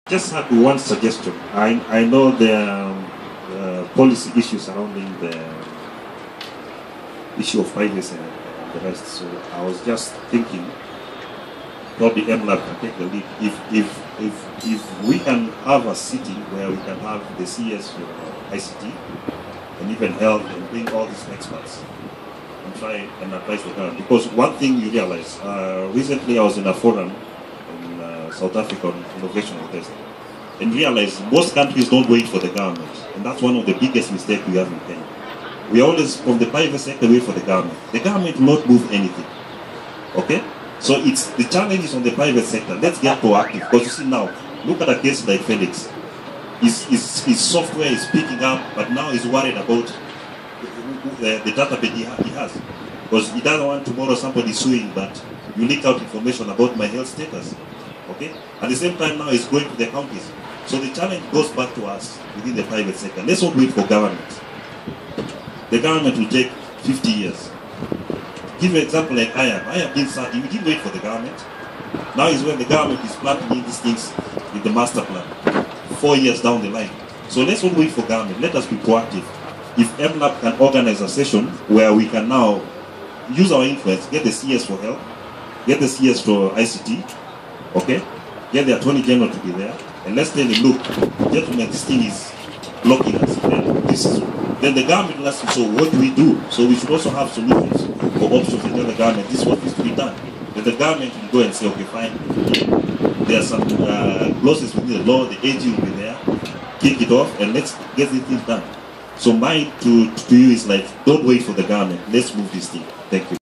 Just have one suggestion. I know there are policy issues surrounding the issue of privacy and the rest. So I was just thinking, probably MLab can take the lead. If we can have a city where we can have the CS for ICT and even health and bring all these experts and try and advise the government. Because one thing you realize, recently I was in a forum in South Africa on innovation and testing, and realized most countries don't wait for the government, and that's one of the biggest mistakes we have in Kenya. We always, from the private sector, wait for the government. The government will not move anything, okay? So it's the challenge is on the private sector. Let's get proactive, because you see now, look at a case like Felix. His software is picking up, but now he's worried about the database he has, because he doesn't want tomorrow somebody suing, but you leak out information about my health status. Okay? At the same time now, it's going to the counties. So the challenge goes back to us within the private sector. Let's not wait for government. The government will take 50 years. Give an example like IAB did something. We didn't wait for the government. Now is when the government is planting in these things with the master plan, 4 years down the line. So let's not wait for government. Let us be proactive. If MLab can organize a session where we can now use our influence, get the CS for health, get the CS for ICT, okay? Get the Attorney General to be there, and let's tell him, look, gentlemen, this thing is blocking us. Then the government will ask you, so what do we do? So we should also have solutions or options to tell the government, this is what is to be done. Then the government will go and say, okay, fine. There are some clauses within the law, the AG will be there, kick it off, and let's get the thing done. So my to you is like, don't wait for the government. Let's move this thing. Thank you.